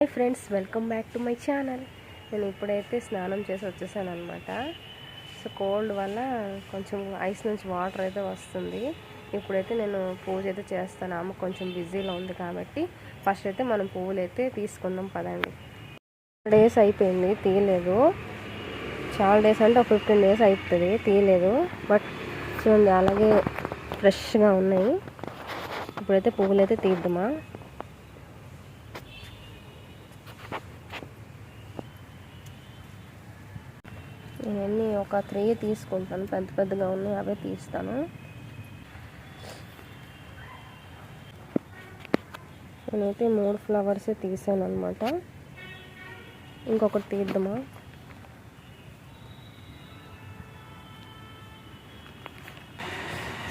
Hi friends, welcome back to my channel. నేను ఇప్పుడైతే స్నానం చేసి వచ్చేసాను అనమాట. సో కోల్డ్ వల్ల కొంచెం ఐస్ నుంచి వాటర్ అయితే వస్తుంది. ఇప్పుడైతే నేను పూజ అయితే చేస్తాను. అమ్మ కొంచెం బిజీలో ఉంది కాబట్టి ఫస్ట్ అయితే మనం పువ్వులు అయితే తీసుకుందాం పదండి. డేస్ అయిపోయింది తీయలేదు. చాలా డేస్ అంటే ఒక 15 days అవుతుంది తీయలేదు. బట్ చూడండి అలాగే ఫ్రెష్గా ఉన్నాయి. ఇప్పుడైతే పువ్వులు అయితే తీద్దామా. నేను ఒక 3 తీసుకుంటాను, పెద్ద పెద్దగా ఉన్నాయి అవే తీస్తాను. నేనైతే 3 flowers తీసాను అనమాట. ఇంకొకటి తీద్దామా.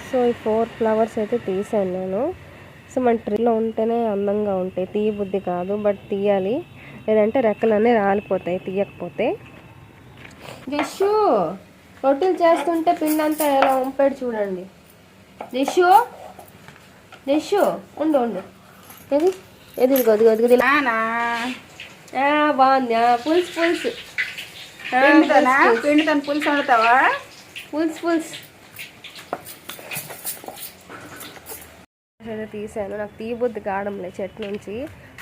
సో ఈ 4 flowers అయితే తీసాను నేను. సో మన ట్రీలో ఉంటేనే అందంగా ఉంటాయి, తీయ బుద్ధి కాదు, బట్ తీయాలి, లేదంటే రెక్కలన్నీ రాలిపోతాయి తీయకపోతే. జషు రొట్టెలు చేస్తుంటే పిండి అంతా ఎలా ఉంపాడు చూడండి. జషు జషు ఉండు ఉండు, ఏది ఎదిగో ఎదిగో ఎదిగో బాగుంది. పులుసు పులుసు పిండితో పులుసు వండుతావా? పులుసు అయితే తీసాను. నాకు తీయబుద్ధి కావడంలే చెట్టు నుంచి.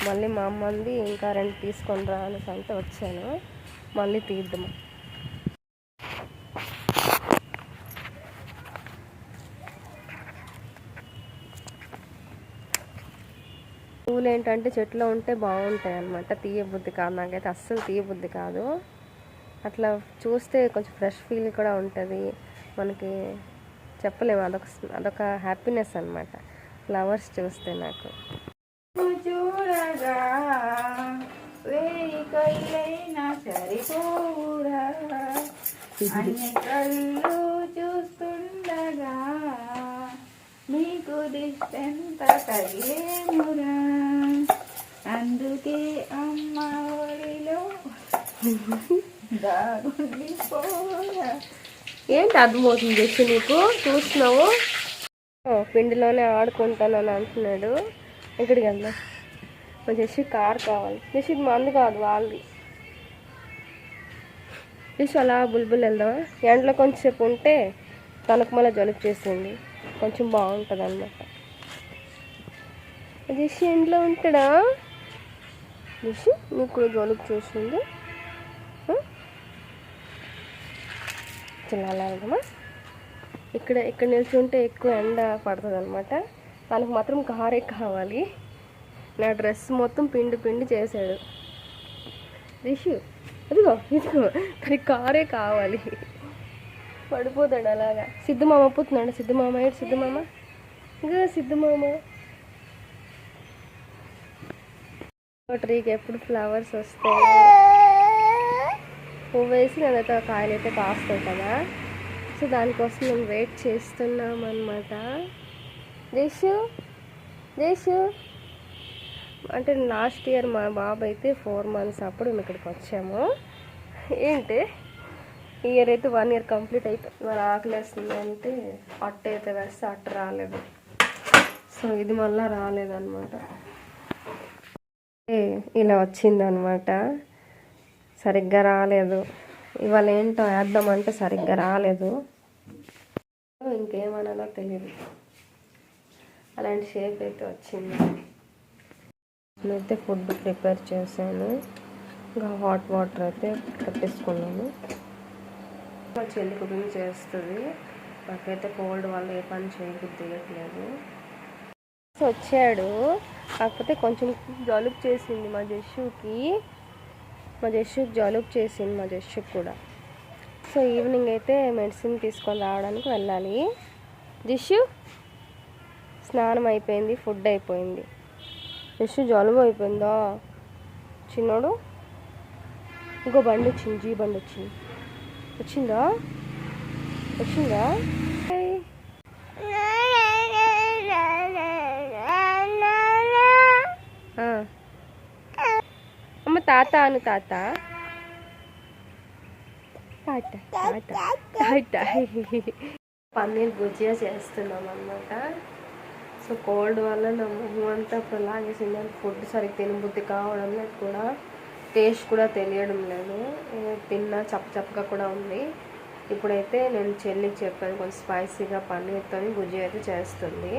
మళ్ళీ మా అమ్మంది ఇంకా 2 తీసుకొని రా అనేసి అంటే వచ్చాను. మళ్ళీ తీద్దాము. పువ్వులు ఏంటంటే చెట్లో ఉంటే బాగుంటాయి అన్నమాట. తీయబుద్ధి కాదు, నాకైతే అస్సలు తీయబుద్ధి కాదు. అట్లా చూస్తే కొంచెం ఫ్రెష్ ఫీల్ కూడా ఉంటుంది మనకి, చెప్పలేము. అదొక హ్యాపీనెస్ అన్నమాట ఫ్లవర్స్ చూస్తే నాకు. చూడగా వేయి కళ్ళైనా సరిపోరా, అన్ని కళ్ళు చూస్తుండగా మీకు దిష్టంత తగిలేమురా, అందుకే అమ్మ ఒడిలో దాగుండిపోరా. ఏంటి అర్థమవుతుంది జస్ట్ నీకు? చూస్తున్నావు పిండిలోనే ఆడుకుంటానని అంటున్నాడు. ఎక్కడికి వెళ్దాం? జస్ట్ కార్ కావాలి. జస్ట్ ఇది మంది కాదు వాళ్ళది. జస్ట్ అలా బుల్బుల్ వెళ్దామా? ఎండలో కొంచెంసేపు ఉంటే తనకు మళ్ళీ జలుబు చేసింది, కొంచెం బాగుంటుంది అన్నమాట. జస్ట్ ఎండలో ఉంటాడా? జస్ట్ నీకు కూడా జలుబు చేసింది. చాలా వెళ్దామా? ఇక్కడ నిల్చుంటే ఎక్కువ ఎండ పడుతుంది అనమాట. తనకు మాత్రం కారే కావాలి. నా డ్రెస్ మొత్తం పిండి చేశాడు. రిషు ఇదిగో తనకి కారే కావాలి. పడిపోతాడు అలాగా. సిద్ధుమామ పుత్తున్నాడు. సిద్ధుమామ ఏంటి? సిద్ధుమామ ఇంకా సిద్ధుమామ. ట్రీకి ఎప్పుడు ఫ్లవర్స్ వస్తాయి, పువ్వు వేసి నేనైతే కాయలు అయితే కాస్తాయి కదా. సో దానికోసం మేము వెయిట్ చేస్తున్నాం అన్నమాట. జేషు అంటే లాస్ట్ ఇయర్ మా బాబు అయితే 4 months అప్పుడు మేము ఇక్కడికి వచ్చాము. ఏంటి ఈ ఇయర్ అయితే 1 year కంప్లీట్ అయిపోయింది. మరి ఆకలేస్తుంది అంటే అట్ట అయితే వేస్తే అట్ట రాలేదు. సో ఇది మళ్ళీ రాలేదన్నమాట. ఇలా వచ్చిందనమాట. సరిగ్గా రాలేదు. ఇవాళ ఏంటో వేద్దామంటే సరిగ్గా రాలేదు. ఇంకేమనాలో తెలియదు, అలాంటి షేప్ అయితే వచ్చింది. నేనైతే ఫుడ్ ప్రిపేర్ చేశాను. ఇంకా హాట్ వాటర్ అయితే పెట్టేసుకున్నాను. మా చెల్లి కుకింగ్ చేస్తుంది. నాకైతే కోల్డ్ వల్ల ఏ పని చేయట్లేదు. వచ్చాడు, కాకపోతే కొంచెం జలుబు చేసింది మా జస్సుకి జలుబు చేసింది మా జస్సుకి కూడా. సో ఈవినింగ్ అయితే మెడిసిన్ తీసుకొని రావడానికి వెళ్ళాలి. జస్సు స్నానం అయిపోయింది, ఫుడ్ అయిపోయింది. జస్సు జలుబు అయిపోయిందా చిన్నోడు? ఇంకో బండి వచ్చింది, జీ బండి వచ్చిందా? అమ్మ తాత అను, తాత పన్నీర్ భుజియా చేస్తున్నాం అన్నమాట. సో కోల్డ్ వల్ల నా మొహం అంతా ఇప్పుడు లాగేసింది. ఫుడ్ సరిగ్గా తినబుద్ధి కావడం లేదు, కూడా టేస్ట్ కూడా తెలియడం లేదు, తిన్నా చప్పగా కూడా ఉంది. ఇప్పుడైతే నేను చెల్లికి చెప్పాను కొంచెం స్పైసీగా పన్నీర్తో గుజ్జు అయితే చేస్తుంది.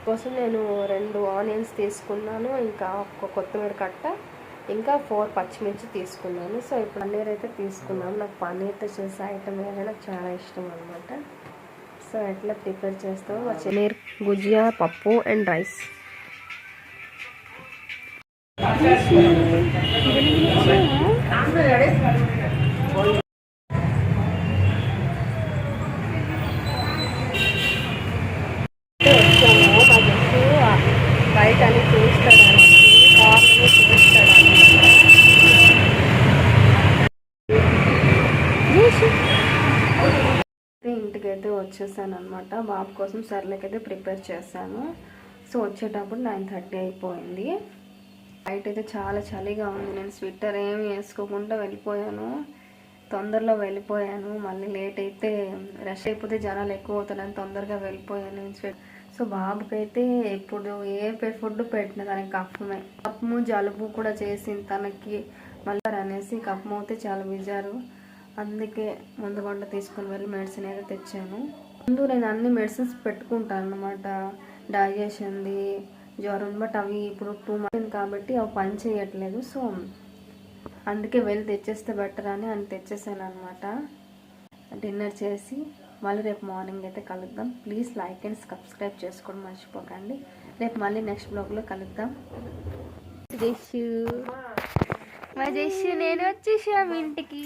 కోసం నేను 2 ఆనియన్స్ తీసుకున్నాను, ఇంకా ఒక కొత్తిమీర కట్ట, ఇంకా 4 పచ్చిమిర్చి తీసుకున్నాను. సో ఇప్పుడు పన్నీర్ అయితే తీసుకున్నాను. నాకు పన్నీర్తో చేసే ఐటమ్ ఏదైనా నాకు చాలా ఇష్టం అనమాట. సో ఎట్లా ప్రిపేర్ చేస్తాం, పన్నీర్ గుజియా, పప్పు అండ్ రైస్. బయట అని చూస్తాడానికి కార్లో చూస్తాడానికి ఇంటికైతే వచ్చేసాను అనమాట. బాబు కోసం సర్లేకైతే ప్రిపేర్ చేశాను. సో వచ్చేటప్పుడు 9:30 అయిపోయింది. బయట అయితే చాలా చలిగా ఉంది. నేను స్వెటర్ ఏమి వేసుకోకుండా వెళ్ళిపోయాను, తొందరలో వెళ్ళిపోయాను. మళ్ళీ లేట్ అయితే రష్ అయిపోతే జనాలు ఎక్కువ అవుతారని తొందరగా వెళ్ళిపోయాను. సో బాబుకైతే ఇప్పుడు ఏ ఫుడ్ పెట్టిన తనకి కఫము జలుబు కూడా చేసింది తనకి. మళ్ళీ అనేసి కఫం అయితే చాలా విజారు, అందుకే ముందు వంట తీసుకుని వెళ్ళి మెడిసిన్ అయితే తెచ్చాను. ముందు నేను అన్ని మెడిసిన్స్ పెట్టుకుంటాను అనమాట, డైజెషన్ది, జ్వరం, బట్ అవి ఇప్పుడు 2 months కాబట్టి అవి పని చేయట్లేదు. సో అందుకే వెళ్ళి తెచ్చేస్తే బెటర్ అని తెచ్చేసాను అనమాట. డిన్నర్ చేసి మళ్ళీ రేపు మార్నింగ్ అయితే కలుద్దాం. ప్లీజ్ లైక్ అండ్ సబ్స్క్రైబ్ చేసుకోవడం మర్చిపోకండి. రేపు మళ్ళీ నెక్స్ట్ బ్లాగ్లో కలుద్దాం. జేషు నేను వచ్చేసాము ఇంటికి.